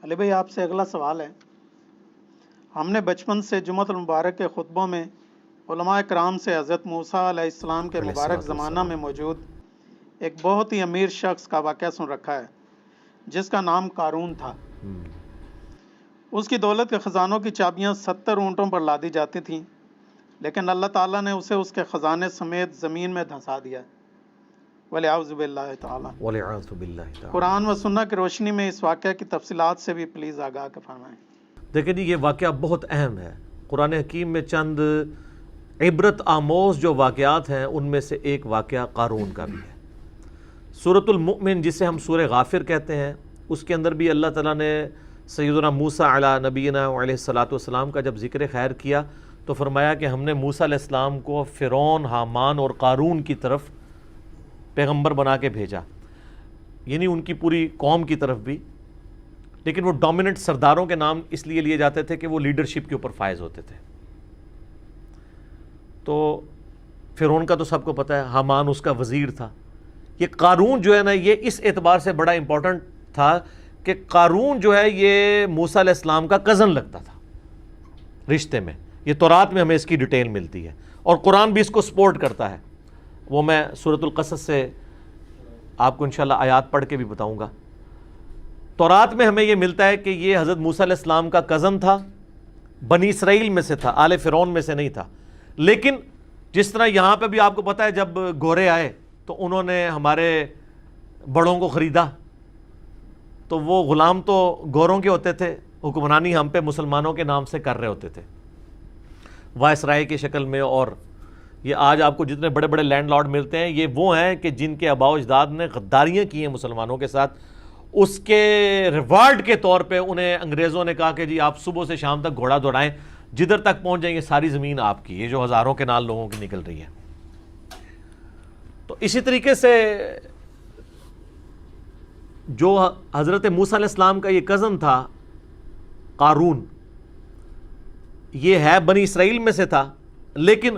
علی بھائی آپ سے اگلا سوال ہے، ہم نے بچپن سے جمعۃ المبارک کے خطبوں میں علماء کرام سے حضرت موسیٰ علیہ السلام کے علیہ مبارک الصلوۃ زمانہ میں والسلام۔ موجود ایک بہت ہی امیر شخص کا واقعہ سن رکھا ہے جس کا نام قارون تھا۔ اس کی دولت کے خزانوں کی چابیاں 70 اونٹوں پر لادی جاتی تھیں، لیکن اللہ تعالیٰ نے اسے اس کے خزانے سمیت زمین میں دھنسا دیا، وَلِعَوْذُ بِاللَّهِ تعالیٰ۔ وَلِعَوْذُ بِاللَّهِ تعالیٰ۔ قرآن و سنت کی روشنی میں اس واقعہ کی تفصیلات سے بھی پلیز آگاہ فرمائیں۔ دیکھیں جی، یہ واقعہ بہت اہم ہے۔ قرآن حکیم میں چند عبرت آموز جو واقعات ہیں ان میں سے ایک واقعہ قارون کا بھی ہے۔ سورۃ المؤمن جسے ہم سورہ غافر کہتے ہیں، اس کے اندر بھی اللہ تعالیٰ نے سیدنا موسیٰ علیہ نبینا علیہ الصلوۃ والسلام کا جب ذکر خیر کیا تو فرمایا کہ ہم نے موسیٰ علیہ السلام کو فرعون، حامان اور قارون کی طرف پیغمبر بنا کے بھیجا، یعنی ان کی پوری قوم کی طرف بھی، لیکن وہ ڈومیننٹ سرداروں کے نام اس لیے لیے جاتے تھے کہ وہ لیڈرشپ کے اوپر فائز ہوتے تھے۔ تو فرعون کا تو سب کو پتہ ہے، حامان اس کا وزیر تھا۔ یہ قارون جو ہے نا، یہ اس اعتبار سے بڑا امپورٹنٹ تھا کہ قارون جو ہے یہ موسیٰ علیہ السلام کا کزن لگتا تھا رشتے میں۔ یہ تورات میں ہمیں اس کی ڈیٹیل ملتی ہے اور قرآن بھی اس کو سپورٹ کرتا ہے، وہ میں سورۃ القصص سے آپ کو انشاءاللہ آیات پڑھ کے بھی بتاؤں گا۔ تورات میں ہمیں یہ ملتا ہے کہ یہ حضرت موسیٰ علیہ السلام کا کزن تھا، بنی اسرائیل میں سے تھا، آل فرعون میں سے نہیں تھا۔ لیکن جس طرح یہاں پہ بھی آپ کو پتہ ہے جب گورے آئے تو انہوں نے ہمارے بڑوں کو خریدا، تو وہ غلام تو گوروں کے ہوتے تھے، حکمرانی ہم پہ مسلمانوں کے نام سے کر رہے ہوتے تھے وائسرائے کی شکل میں۔ اور یہ آج آپ کو جتنے بڑے بڑے لینڈ لارڈ ملتے ہیں یہ وہ ہیں کہ جن کے آباء و اجداد نے غداریاں کی ہیں مسلمانوں کے ساتھ، اس کے ریوارڈ کے طور پہ انہیں انگریزوں نے کہا کہ جی آپ صبح سے شام تک گھوڑا دوڑائیں، جدھر تک پہنچ جائیں گے ساری زمین آپ کی، یہ جو ہزاروں کے نال لوگوں کی نکل رہی ہے۔ تو اسی طریقے سے جو حضرت موسیٰ علیہ السلام کا یہ کزن تھا قارون، یہ ہے بنی اسرائیل میں سے تھا، لیکن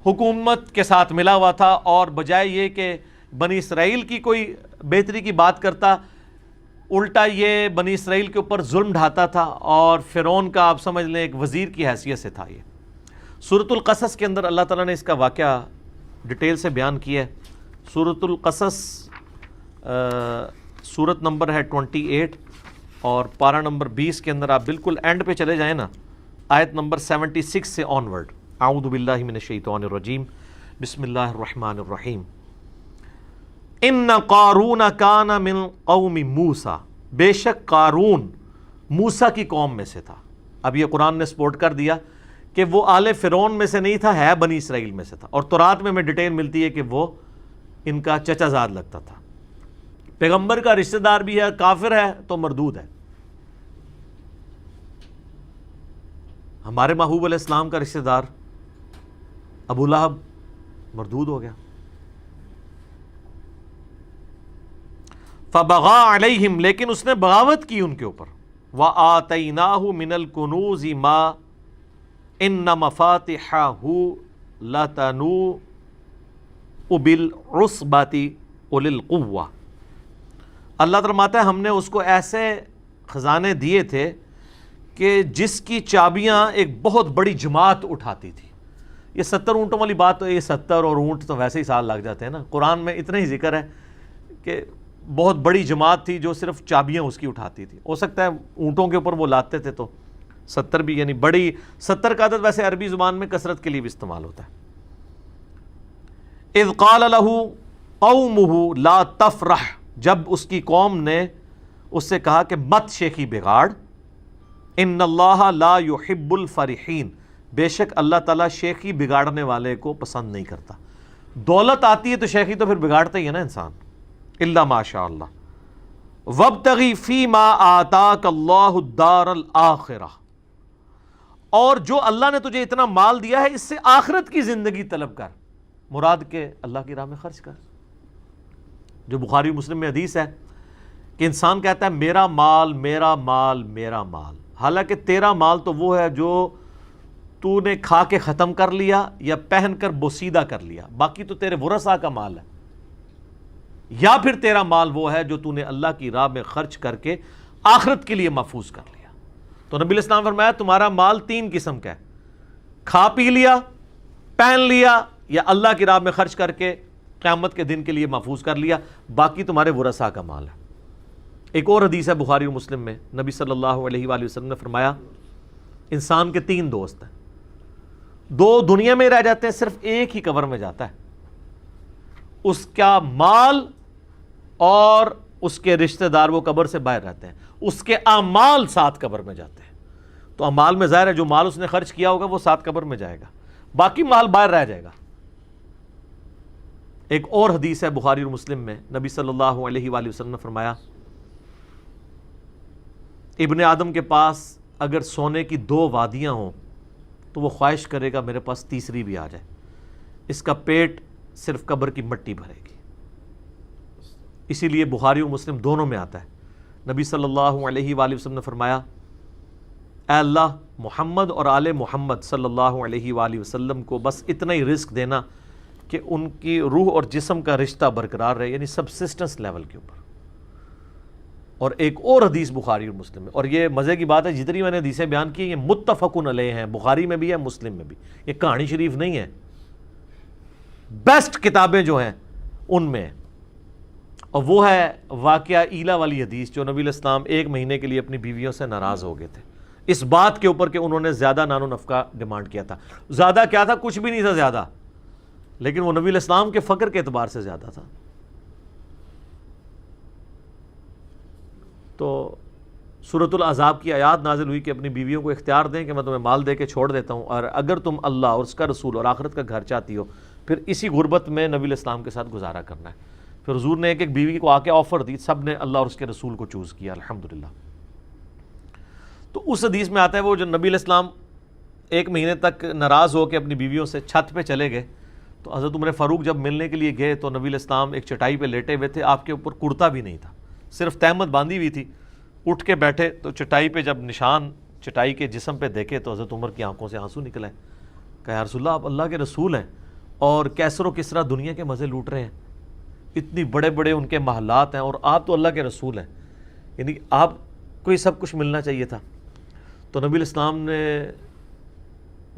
حکومت کے ساتھ ملا ہوا تھا، اور بجائے یہ کہ بنی اسرائیل کی کوئی بہتری کی بات کرتا، الٹا یہ بنی اسرائیل کے اوپر ظلم ڈھاتا تھا، اور فرعون کا آپ سمجھ لیں ایک وزیر کی حیثیت سے تھا۔ یہ سورۃ القصص کے اندر اللہ تعالیٰ نے اس کا واقعہ ڈیٹیل سے بیان کیا ہے۔ سورۃ القصص سورت نمبر ہے 28 اور پارہ نمبر 20 کے اندر آپ بالکل اینڈ پہ چلے جائیں نا، آیت نمبر 76 سے آنورڈ۔ اعوذ باللہ من الشیطان الرجیم، بسم اللہ الرحمن الرحیم۔ ان قارون کان من قوم موسیٰ، بے شک قارون موسیٰ کی قوم میں سے تھا۔ اب یہ قرآن نے سپورٹ کر دیا کہ وہ آل فرعون میں سے نہیں تھا، ہے بنی اسرائیل میں سے تھا، اور تورات میں ڈیٹیل ملتی ہے کہ وہ ان کا چچا زاد لگتا تھا، پیغمبر کا رشتہ دار بھی ہے، کافر ہے تو مردود ہے۔ ہمارے محبوب علیہ السلام کا رشتہ دار ابو لہب مردود ہو گیا۔ فبغى علیہم، لیکن اس نے بغاوت کی ان کے اوپر۔ وآتیناہ من الکنوز ما ان مفاتحہ لتنوء بالعصبۃ اولي القوہ۔ اللہ فرماتا ہے ہم نے اس کو ایسے خزانے دیے تھے کہ جس کی چابیاں ایک بہت بڑی جماعت اٹھاتی تھی۔ یہ 70 اونٹوں والی بات تو یہ 70 اور اونٹ تو ویسے ہی سال لگ جاتے ہیں نا، قرآن میں اتنا ہی ذکر ہے کہ بہت بڑی جماعت تھی جو صرف چابیاں اس کی اٹھاتی تھی۔ ہو سکتا ہے اونٹوں کے اوپر وہ لاتے تھے تو 70 بھی، یعنی بڑی 70 کا عدد ویسے عربی زبان میں کثرت کے لیے بھی استعمال ہوتا ہے۔ اذ قال له قومه لا تفرح، جب اس کی قوم نے اس سے کہا کہ مت شیخی بگاڑ، ان اللہ لا يحب الفرحین، بے شک اللہ تعالیٰ شیخی بگاڑنے والے کو پسند نہیں کرتا۔ دولت آتی ہے تو شیخی تو پھر بگاڑتا ہی ہے نا انسان، الا ماشاء اللہ۔ وابتغی فیما آتاک اللہ الدار الآخرہ، اور جو اللہ نے تجھے اتنا مال دیا ہے اس سے آخرت کی زندگی طلب کر، مراد کے اللہ کی راہ میں خرچ کر۔ جو بخاری مسلم میں حدیث ہے کہ انسان کہتا ہے میرا مال میرا مال میرا مال، حالانکہ تیرا مال تو وہ ہے جو تو نے کھا کے ختم کر لیا یا پہن کر بوسیدہ کر لیا، باقی تو تیرے ورثاء کا مال ہے۔ یا پھر تیرا مال وہ ہے جو تو نے اللہ کی راہ میں خرچ کر کے آخرت کے لیے محفوظ کر لیا. تو نبی علیہ السلام فرمایا تمہارا مال 3 قسم کا ہے, کھا پی لیا, پہن لیا, یا اللہ کی راہ میں خرچ کر کے قیامت کے دن کے لیے محفوظ کر لیا, باقی تمہارے ورثاء کا مال ہے. ایک اور حدیث ہے بخاری و مسلم میں, نبی صلی اللہ علیہ وآلہ وسلم نے فرمایا انسان کے 3 دوست ہیں, 2 دنیا میں رہ جاتے ہیں, صرف ایک ہی قبر میں جاتا ہے, اس کا مال اور اس کے رشتہ دار وہ قبر سے باہر رہتے ہیں, اس کے اعمال 7 قبر میں جاتے ہیں. تو اعمال میں ظاہر ہے جو مال اس نے خرچ کیا ہوگا وہ 7 قبر میں جائے گا, باقی مال باہر رہ جائے گا. ایک اور حدیث ہے بخاری اور مسلم میں, نبی صلی اللہ علیہ وآلہ وسلم نے فرمایا ابن آدم کے پاس اگر سونے کی 2 وادیاں ہوں تو وہ خواہش کرے گا میرے پاس تیسری بھی آ جائے, اس کا پیٹ صرف قبر کی مٹی بھرے گی. اسی لیے بخاری و مسلم دونوں میں آتا ہے, نبی صلی اللہ علیہ وآلہ وسلم نے فرمایا اے اللہ محمد اور آل محمد صلی اللہ علیہ وآلہ وسلم کو بس اتنا ہی رزق دینا کہ ان کی روح اور جسم کا رشتہ برقرار رہے, یعنی سبسسٹنس لیول کے اوپر. اور ایک اور حدیث بخاری اور مسلم میں, اور یہ مزے کی بات ہے جتنی میں نے حدیثیں بیان کی یہ متفقن علیہ ہیں, بخاری میں بھی ہے مسلم میں بھی, یہ کہانی شریف نہیں ہے, بیسٹ کتابیں جو ہیں ان میں. اور وہ ہے واقعہ ایلا والی حدیث جو نبی علیہ السلام 1 مہینے کے لیے اپنی بیویوں سے ناراض ہو گئے تھے اس بات کے اوپر کہ انہوں نے زیادہ نان و نفقہ ڈیمانڈ کیا تھا. زیادہ کیا تھا؟ کچھ بھی نہیں تھا زیادہ, لیکن وہ نبی علیہ السلام کے فقر کے اعتبار سے زیادہ تھا. تو سورۃ الاحزاب کی آیات نازل ہوئی کہ اپنی بیویوں کو اختیار دیں کہ میں تمہیں مال دے کے چھوڑ دیتا ہوں, اور اگر تم اللہ اور اس کا رسول اور آخرت کا گھر چاہتی ہو پھر اسی غربت میں نبی علیہ السلام کے ساتھ گزارا کرنا ہے. پھر حضور نے ایک ایک بیوی کو آ کے آفر دی, سب نے اللہ اور اس کے رسول کو چوز کیا الحمدللہ. تو اس حدیث میں آتا ہے وہ جو نبی علیہ السلام 1 مہینے تک ناراض ہو کے اپنی بیویوں سے چھت پہ چلے گئے, تو حضرت عمر فاروق جب ملنے کے لیے گئے تو نبی علیہ السلام ایک چٹائی پہ لیٹے ہوئے تھے, آپ کے اوپر کرتا بھی نہیں تھا, صرف تہمت باندھی ہوئی تھی. اٹھ کے بیٹھے تو چٹائی پہ جب نشان چٹائی کے جسم پہ دیکھے تو حضرت عمر کی آنکھوں سے آنسو نکلے. کہا یا رسول اللہ آپ اللہ کے رسول ہیں اور کیسر و کسرا دنیا کے مزے لوٹ رہے ہیں, اتنی بڑے بڑے ان کے محلات ہیں, اور آپ تو اللہ کے رسول ہیں, یعنی آپ کو یہ سب کچھ ملنا چاہیے تھا. تو نبی علیہ السلام نے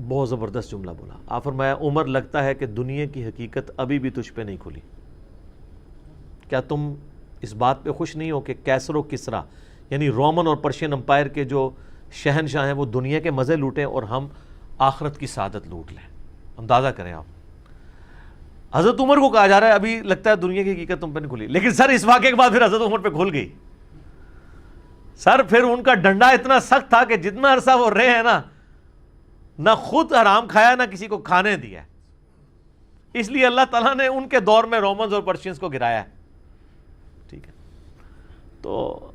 بہت زبردست جملہ بولا, آپ فرمایا عمر لگتا ہے کہ دنیا کی حقیقت ابھی بھی تجھ پہ نہیں کھلی, کیا تم اس بات پہ خوش نہیں ہو کہ کیسر و کسرا یعنی رومن اور پرشین امپائر کے جو شہنشاہ ہیں وہ دنیا کے مزے لوٹیں اور ہم آخرت کی سعادت لوٹ لیں. اندازہ کریں آپ, حضرت عمر کو کہا جا رہا ہے ابھی لگتا ہے دنیا کی حقیقت تم پہ نہیں کھلی, لیکن سر اس واقعے کے بعد پھر حضرت عمر پہ کھل گئی. سر پھر ان کا ڈنڈا اتنا سخت تھا کہ جتنا عرصہ وہ رہے ہیں نا, نہ خود حرام کھایا نہ کسی کو کھانے دیا, اس لیے اللہ تعالیٰ نے ان کے دور میں رومنز اور پرشینز کو گرایا ہے. ٹھیک ہے, تو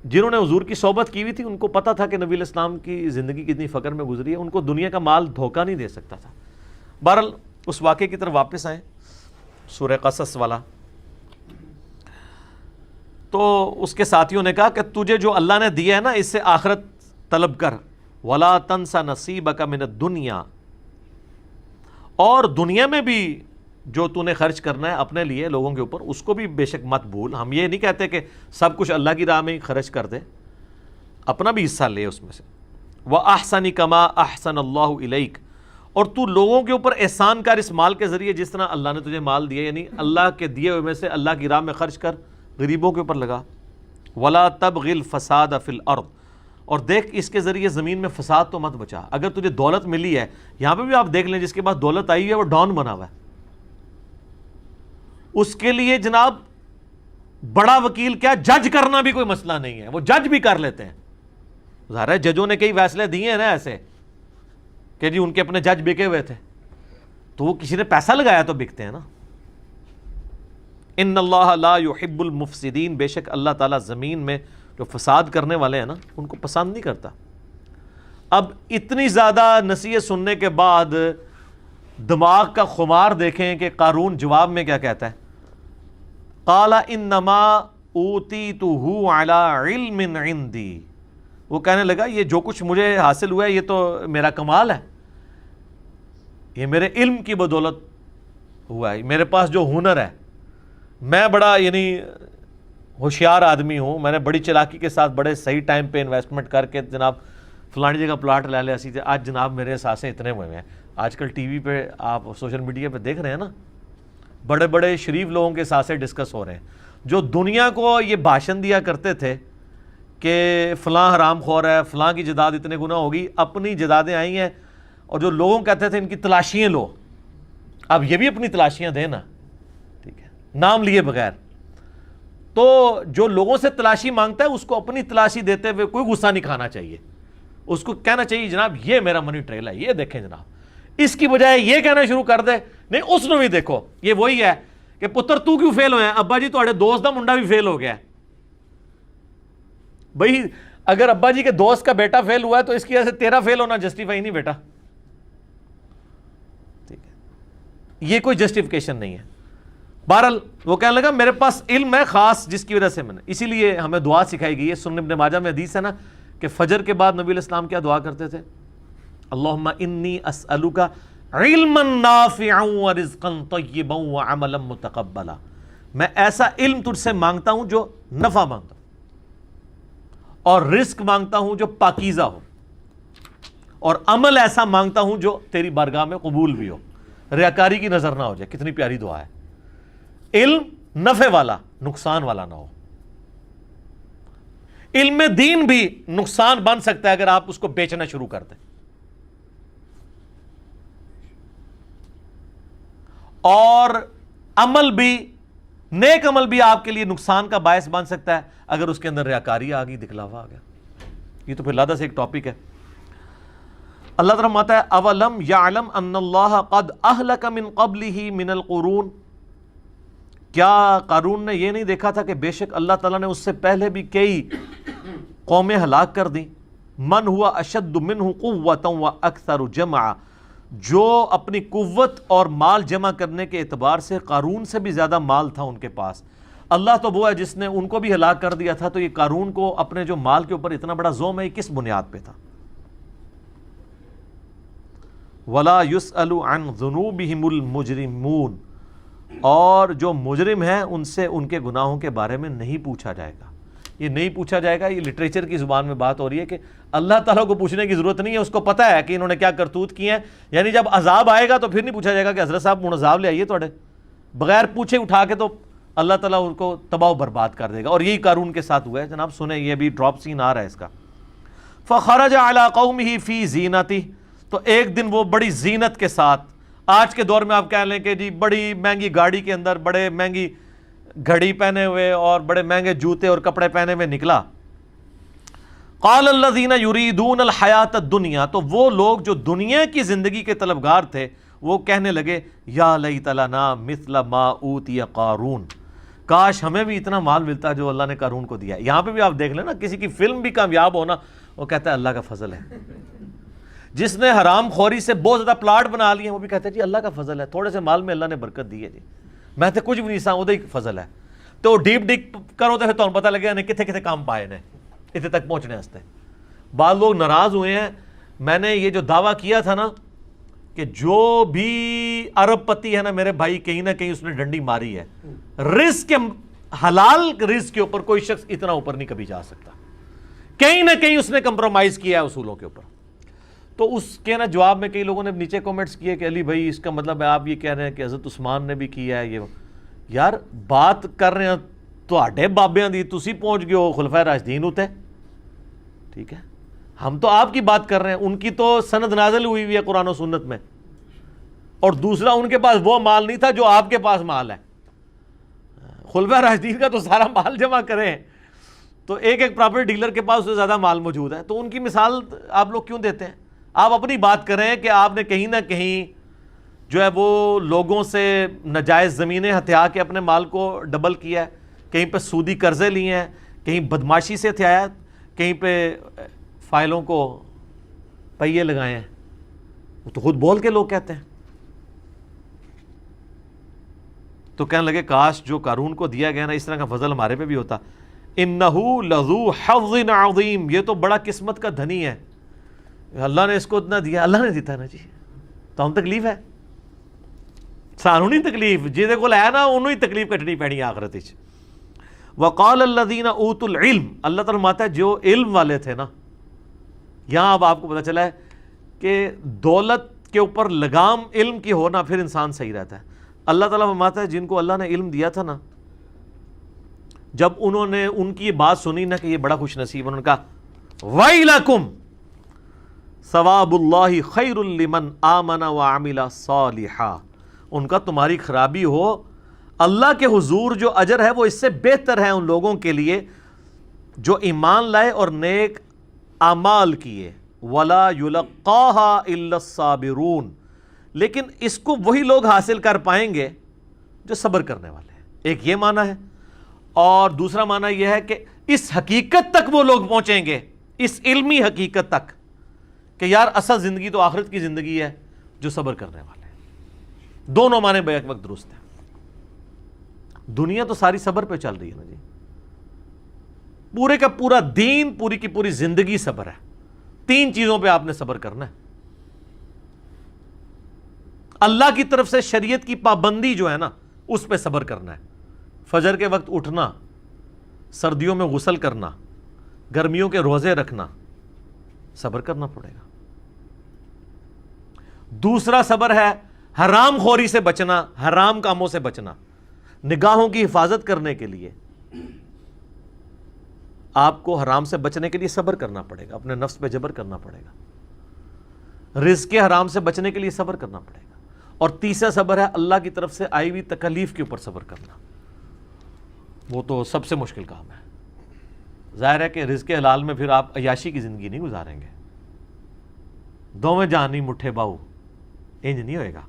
جنہوں نے حضور کی صحبت کی ہوئی تھی ان کو پتا تھا کہ نبی علیہ السلام کی زندگی کتنی فقر میں گزری ہے, ان کو دنیا کا مال دھوکہ نہیں دے سکتا تھا. بہرحال اس واقعے کی طرف واپس آئیں, سورہ قصص والا. تو اس کے ساتھیوں نے کہا کہ تجھے جو اللہ نے دیا ہے نا اس سے آخرت طلب کر, وَلَا تَنْسَ نَصِيبَكَ مِنَ الدُّنْيَا, اور دنیا میں بھی جو تو نے خرچ کرنا ہے اپنے لیے لوگوں کے اوپر اس کو بھی بے شک مت بھول. ہم یہ نہیں کہتے کہ سب کچھ اللہ کی راہ میں ہی خرچ کر دے, اپنا بھی حصہ لے اس میں سے. وَأَحْسَنِ كَمَا أَحْسَنَ اللَّهُ إِلَيْكَ, اور تو لوگوں کے اوپر احسان کر اس مال کے ذریعے جس طرح اللہ نے تجھے مال دیا, یعنی اللہ کے دیے ہوئے میں سے اللہ کی راہ میں خرچ کر, غریبوں کے اوپر لگا. وَلَا تَبْغِ الْفَسَادَ فِي الْأَرْضِ, اور دیکھ اس کے ذریعے زمین میں فساد تو مت بچا. اگر تجھے دولت ملی ہے, یہاں پہ بھی آپ دیکھ لیں جس کے پاس دولت آئی ہے وہ ڈان بنا ہوا ہے, اس کے لیے جناب بڑا وکیل کیا جج کرنا بھی کوئی مسئلہ نہیں ہے, وہ جج بھی کر لیتے ہیں. ظاہر ہے ججوں نے کئی فیصلے دیے ہیں نا ایسے کہ جی ان کے اپنے جج بکے ہوئے تھے, تو وہ کسی نے پیسہ لگایا تو بکتے ہیں نا. ان اللہ لا يحب المفسدین, بے شک اللہ تعالیٰ زمین میں جو فساد کرنے والے ہیں نا ان کو پسند نہیں کرتا. اب اتنی زیادہ نصیحت سننے کے بعد دماغ کا خمار دیکھیں کہ قارون جواب میں کیا کہتا ہے. قال انما اوتیتہ علی علم عندی, وہ کہنے لگا یہ جو کچھ مجھے حاصل ہوا ہے یہ تو میرا کمال ہے, یہ میرے علم کی بدولت ہوا ہے, میرے پاس جو ہنر ہے, میں بڑا یعنی ہوشیار آدمی ہوں, میں نے بڑی چلاکی کے ساتھ بڑے صحیح ٹائم پہ انویسٹمنٹ کر کے جناب فلانی جگہ پلاٹ لے لیا سی, آج جناب میرے اثاثے اتنے ہوئے ہیں. آج کل ٹی وی پہ آپ سوشل میڈیا پہ دیکھ رہے ہیں نا, بڑے بڑے شریف لوگوں کے اثاثے ڈسکس ہو رہے ہیں, جو دنیا کو یہ بھاشن دیا کرتے تھے کہ فلاں حرام خور ہے, فلاں کی جداد اتنے گنا ہوگی, اپنی جدادیں آئی ہیں. اور جو لوگوں کہتے تھے ان کی تلاشیاں لو, اب یہ بھی اپنی تلاشیاں دیں نا, ٹھیک ہے, نام لیے بغیر. تو جو لوگوں سے تلاشی مانگتا ہے اس کو اپنی تلاشی دیتے ہوئے کوئی غصہ نہیں کھانا چاہیے. اس کو کہنا چاہیے جناب یہ میرا منی ٹریل ہے, یہ دیکھیں جناب, اس کی بجائے یہ کہنا شروع کر دے نہیں اس نے بھی دیکھو. یہ وہی ہے کہ پتر تو کیوں فیل ہویا, ابا جی تھوڑے دوست دا منڈا بھی فیل ہو گیا ہے. بھئی اگر ابا جی کے دوست کا بیٹا فیل ہوا ہے تو اس کی وجہ سے تیرا فیل ہونا جسٹیفائی نہیں بیٹا, ٹھیک ہے, یہ کوئی جسٹیفیکیشن نہیں ہے. بہرحال وہ کہنے لگا میرے پاس علم ہے خاص جس کی وجہ سے میں نے, اسی لیے ہمیں دعا سکھائی گئی ہے. سنن ابن ماجہ میں حدیث ہے نا کہ فجر کے بعد نبی علیہ السلام کیا دعا کرتے تھے, اللہم انی اسألک علما نافعا ورزقا طیبا وعملا متقبلا. میں ایسا علم تجھ سے مانگتا ہوں جو نفع مانگتا ہوں, اور رزق مانگتا ہوں جو پاکیزہ ہو, اور عمل ایسا مانگتا ہوں جو تیری بارگاہ میں قبول بھی ہو, ریاکاری کی نظر نہ ہو جائے. کتنی پیاری دعا ہے. علم نفع والا, نقصان والا نہ ہو. علم دین بھی نقصان بن سکتا ہے اگر آپ اس کو بیچنا شروع کر دیں, اور عمل بھی, نیک عمل بھی آپ کے لیے نقصان کا باعث بن سکتا ہے اگر اس کے اندر ریاکاری آ گئی, دکھلاوا آ گیا. یہ تو پھر لادہ سے ایک ٹاپک ہے. اللہ تعالیٰ فرماتا ہے اولم یعلم ان اللہ قد اہلک من قبلہ من القرون, کیا قارون نے یہ نہیں دیکھا تھا کہ بے شک اللہ تعالیٰ نے اس سے پہلے بھی کئی قومیں ہلاک کر دیں. من ہوا اشد منہ قوتا واکثر جمعا, جو اپنی قوت اور مال جمع کرنے کے اعتبار سے قارون سے بھی زیادہ مال تھا ان کے پاس. اللہ تو وہ ہے جس نے ان کو بھی ہلاک کر دیا تھا, تو یہ قارون کو اپنے جو مال کے اوپر اتنا بڑا زوم ہے یہ کس بنیاد پہ تھا. ولا يسأل عن ذنوبهم المجرمون, اور جو مجرم ہیں ان سے ان کے گناہوں کے بارے میں نہیں پوچھا جائے گا. یہ نہیں پوچھا جائے گا, یہ لٹریچر کی زبان میں بات ہو رہی ہے کہ اللہ تعالیٰ کو پوچھنے کی ضرورت نہیں ہے, اس کو پتہ ہے کہ انہوں نے کیا کرتوت کی ہیں. یعنی جب عذاب آئے گا تو پھر نہیں پوچھا جائے گا کہ حضرت صاحب عذاب لے آئیے توڑے, بغیر پوچھے اٹھا کے تو اللہ تعالیٰ ان کو تباہ و برباد کر دے گا. اور یہی قارون کے ساتھ ہوا ہے جناب. سنیں, یہ بھی ڈراپ سین آ رہا ہے اس کا. فخرج علی قومہ فی زینتہ, تو ایک دن وہ بڑی زینت کے ساتھ, آج کے دور میں آپ کہہ لیں کہ جی بڑی مہنگی گاڑی کے اندر بڑے مہنگی گھڑی پہنے ہوئے اور بڑے مہنگے جوتے اور کپڑے پہنے ہوئے نکلا. قال الذین یریدون الحیات الدنیا, تو وہ لوگ جو دنیا کی زندگی کے طلبگار تھے وہ کہنے لگے یا لیت لنا مثل ما اوتی قارون, کاش ہمیں بھی اتنا مال ملتا جو اللہ نے قارون کو دیا. یہاں پہ بھی آپ دیکھ لیں نا, کسی کی فلم بھی کامیاب ہونا وہ کہتا ہے اللہ کا فضل ہے. جس نے حرام خوری سے بہت زیادہ پلاٹ بنا لیے وہ بھی کہتے ہیں جی اللہ کا فضل ہے, تھوڑے سے مال میں اللہ نے برکت دی ہے جی, میں تو کچھ بھی نہیں سا وہ فضل ہے. تو ڈیپ ڈک کرو تو پھر تمہیں پتہ لگے کتنے کتنے کام پائے نے اتنے تک پہنچنے واسطے. بعض لوگ ناراض ہوئے ہیں, میں نے یہ جو دعویٰ کیا تھا نا کہ جو بھی ارب پتی ہے نا میرے بھائی, کہیں نہ کہیں اس نے ڈنڈی ماری ہے. رزق کے حلال رزق کے اوپر کوئی شخص اتنا اوپر نہیں کبھی جا سکتا, کہیں نہ کہیں اس نے کمپرومائز کیا ہے اصولوں کے اوپر. تو اس کے نا جواب میں کئی لوگوں نے نیچے کومنٹس کیے کہ علی بھائی اس کا مطلب ہے آپ یہ کہہ رہے ہیں کہ حضرت عثمان نے بھی کیا ہے. یہ یار بات کر رہے ہیں تواڈے بابیاں دی, تسی پہنچ گئے ہو خلفائے راشدین ہوتے, ٹھیک ہے, ہم تو آپ کی بات کر رہے ہیں. ان کی تو سند نازل ہوئی ہے قرآن و سنت میں, اور دوسرا ان کے پاس وہ مال نہیں تھا جو آپ کے پاس مال ہے. خلفائے راشدین کا تو سارا مال جمع کریں تو ایک ایک پراپرٹی ڈیلر کے پاس اس سے زیادہ مال موجود ہے. تو ان کی مثال آپ لوگ کیوں دیتے ہیں؟ آپ اپنی بات کریں کہ آپ نے کہیں نہ کہیں جو ہے وہ لوگوں سے ناجائز زمینیں ہتھیا کے اپنے مال کو ڈبل کیا ہے, کہیں پہ سودی قرضے لیے ہیں, کہیں بدماشی سے ہتھیایا, کہیں پہ فائلوں کو پہیے لگائے ہیں. وہ تو خود بول کے لوگ کہتے ہیں. تو کہنے لگے کاش جو قارون کو دیا گیا نا اس طرح کا فضل ہمارے پہ بھی ہوتا. انہو لذو حظ عظیم, یہ تو بڑا قسمت کا دھنی ہے, اللہ نے اس کو اتنا دیا, اللہ نے دیتا ہے نا جی. تو ہم تکلیف ہے سانو نہیں تکلیف, جہدے کول ہے نا انہوں ہی تکلیف کٹنی پینی آخرت وچ. وقال الذین اوتوا العلم، اللہ تعالیٰ فرماتا ہے جو علم والے تھے نا، یہاں اب آپ کو پتہ چلا ہے کہ دولت کے اوپر لگام علم کی ہونا پھر انسان صحیح رہتا ہے. اللہ تعالیٰ فرماتا ہے جن کو اللہ نے علم دیا تھا نا، جب انہوں نے ان کی بات سنی نا کہ یہ بڑا خوش نصیب، انہوں نے کہا ویلکم ثواب اللہ خیر لمن آمن وعمل صالحا، ان کا تمہاری خرابی ہو، اللہ کے حضور جو اجر ہے وہ اس سے بہتر ہے ان لوگوں کے لیے جو ایمان لائے اور نیک اعمال کیے. ولا یلقاها الا الصابرون، لیکن اس کو وہی لوگ حاصل کر پائیں گے جو صبر کرنے والے ہیں. ایک یہ معنی ہے، اور دوسرا معنی یہ ہے کہ اس حقیقت تک وہ لوگ پہنچیں گے، اس علمی حقیقت تک کہ یار اصل زندگی تو آخرت کی زندگی ہے، جو صبر کرنے والے ہیں. دونوں معنی بیک وقت درست ہیں. دنیا تو ساری صبر پہ چل رہی ہے نا جی، پورے کا پورا دین، پوری کی پوری زندگی صبر ہے. 3 چیزوں پہ آپ نے صبر کرنا ہے. اللہ کی طرف سے شریعت کی پابندی جو ہے نا، اس پہ صبر کرنا ہے. فجر کے وقت اٹھنا، سردیوں میں غسل کرنا، گرمیوں کے روزے رکھنا، صبر کرنا پڑے گا. دوسرا صبر ہے حرام خوری سے بچنا، حرام کاموں سے بچنا. نگاہوں کی حفاظت کرنے کے لیے آپ کو حرام سے بچنے کے لیے صبر کرنا پڑے گا، اپنے نفس پہ جبر کرنا پڑے گا. رزق کے حرام سے بچنے کے لیے صبر کرنا پڑے گا. اور تیسرا صبر ہے اللہ کی طرف سے آئی ہوئی تکلیف کے اوپر صبر کرنا. وہ تو سب سے مشکل کام ہے. ظاہر ہے کہ رزق حلال میں پھر آپ عیاشی کی زندگی نہیں گزاریں گے. دوویں جہانی مٹھے باؤ، انج نہیں ہوئے گا.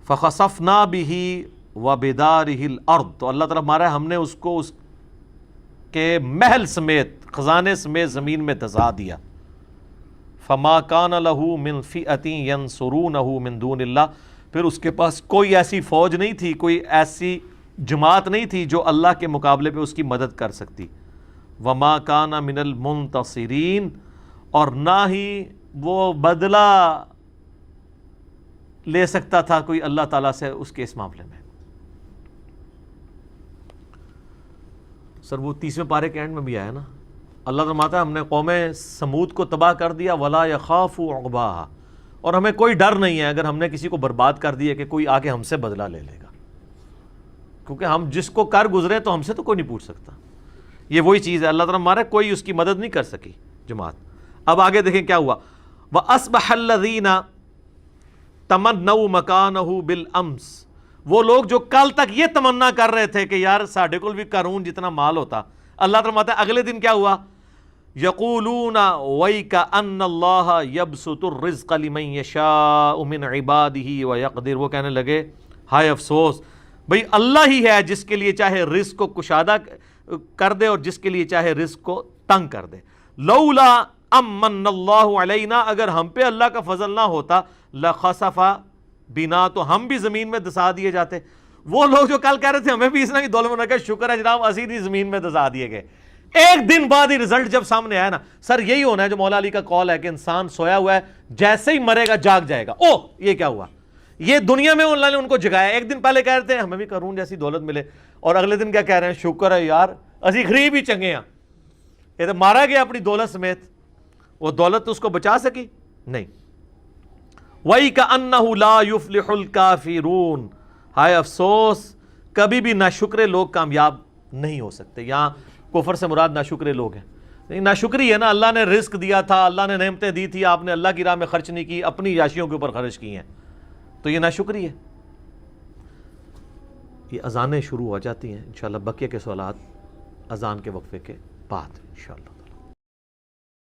فَخَسَفْنَا بِهِ وَبِدَارِهِ الْأَرْضِ، تو اللہ تعالیٰ ہمارا ہم نے اس کو اس کے محل سمیت، خزانے سمیت زمین میں دھسا دیا. فَمَا كَانَ لَهُ مِنْ فِئَةٍ يَنْصُرُونَهُ مِنْ دُونِ اللَّهِ، پھر اس کے پاس کوئی ایسی فوج نہیں تھی، کوئی ایسی جماعت نہیں تھی جو اللہ کے مقابلے پہ اس کی مدد کر سکتی. وَمَا كَانَ مِنَ الْمُنْتَصِرِينَ، اور نہ ہی وہ بدلہ لے سکتا تھا کوئی اللہ تعالیٰ سے اس کے اس معاملے میں. سر وہ 30ویں پارے کے اینڈ میں بھی آیا نا، اللہ فرماتا ہے ہم نے قوم سمود کو تباہ کر دیا. ولا یخاف عقباہا، اور ہمیں کوئی ڈر نہیں ہے اگر ہم نے کسی کو برباد کر دیا کہ کوئی آ کے ہم سے بدلہ لے لے گا، کیونکہ ہم جس کو کر گزرے تو ہم سے تو کوئی نہیں پوچھ سکتا. یہ وہی چیز ہے، اللہ تعالیٰ ہمارا کوئی اس کی مدد نہیں کر سکی جماعت. اب آگے دیکھیں کیا ہوا. وَأَصْبَحَ الَّذِينَ تَمَنَّوْا مَكَانَهُ بِالْأَمْسِ، وہ لوگ جو کل تک یہ تمنا کر رہے تھے کہ یار ساڈے کول بھی قارون جتنا مال ہوتا، اللہ تعالیٰ فرماتا ہے اگلے دن کیا ہوا. یقولون وَيْكَأَنَّ اللَّهَ يَبْسُطُ الرِّزْقَ لِمَن يَشَاءُ مِنْ عِبَادِهِ وَيَقْدِرُ، وہ کہنے لگے ہائے افسوس، بھئی اللہ ہی ہے جس کے لیے چاہے رزق کو کشادہ کر دے اور جس کے لیے چاہے رزق کو تنگ کر دے. لولا امن اللہ علینا، اگر ہم پہ اللہ کا فضل نہ ہوتا، لخسف بنا، تو ہم بھی زمین میں دسا دیے جاتے. وہ لوگ جو کل کہہ رہے تھے ہمیں بھی اس طرح کی دولت بنا کے شکر ہے جناب اسی دی زمین میں دسا دیے گئے. ایک دن بعد ہی رزلٹ جب سامنے آیا نا، سر یہی ہونا ہے جو مولا علی کا قول ہے کہ انسان سویا ہوا ہے، جیسے ہی مرے گا جاگ جائے گا. او یہ کیا ہوا، یہ دنیا میں اللہ نے ان کو جگایا. ایک دن پہلے کہہ رہے تھے ہمیں بھی قارون جیسی دولت ملے، اور اگلے دن کیا کہہ رہے ہیں، شکر ہے یار اسی غریب ہی چنگے ہیں. یہ تو مارا گیا اپنی دولت سمیت، وہ دولت تو اس کو بچا سکی نہیں. وَإِكَأَنَّهُ لَا يُفْلِحُ الْكَافِرُونَ، ہائے افسوس کبھی بھی ناشکرے لوگ کامیاب نہیں ہو سکتے. یہاں کفر سے مراد ناشکرے لوگ ہیں. نہیں، ناشکری ہے نا، اللہ نے رزق دیا تھا، اللہ نے نعمتیں دی تھی، آپ نے اللہ کی راہ میں خرچ نہیں کی، اپنی عیاشیوں کے اوپر خرچ کی ہیں، تو یہ ناشکری ہے. یہ اذانیں شروع ہو جاتی ہیں انشاءاللہ. بقیہ کے سوالات اذان کے وقفے کے بعد انشاءاللہ.